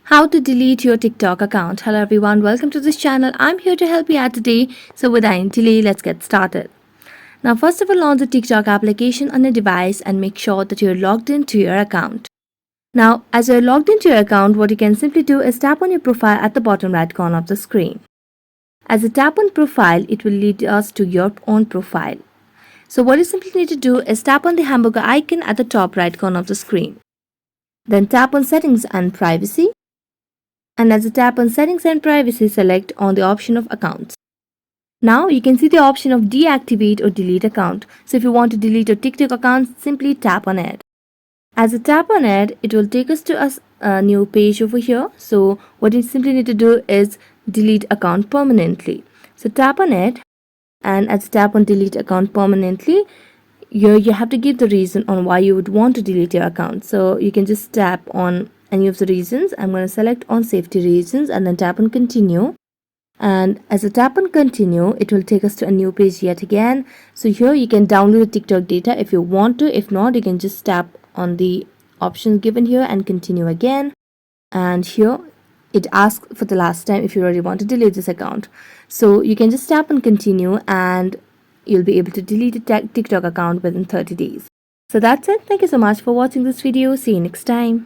How to delete your TikTok account. Hello everyone, welcome to this channel. I'm here to help you out today. So without any delay, let's get started. Now first of all, launch the TikTok application on your device and make sure that you're logged into your account. Now as you're logged into your account, what you can simply do is tap on your profile at the bottom right corner of the screen. As you tap on profile, it will lead us to your own profile. So what you simply need to do is tap on the hamburger icon at the top right corner of the screen. Then tap on settings and privacy. And as you tap on settings and privacy, select on the option of accounts. Now you can see the option of deactivate or delete account. So if you want to delete your TikTok account, simply tap on it. As you tap on it, it will take us to a new page over here. So what you simply need to do is delete account permanently. So tap on it, and as you tap on delete account permanently, here you have to give the reason on why you would want to delete your account. So you can just tap on any of the reasons. I'm going to select on safety reasons and then tap on continue. And as I tap on continue, it will take us to a new page yet again. So here you can download the TikTok data if you want to. If not, you can just tap on the options given here and continue again. And here it asks for the last time if you really want to delete this account. So you can just tap on continue and you'll be able to delete a TikTok account within 30 days. So that's it. Thank you so much for watching this video. See you next time.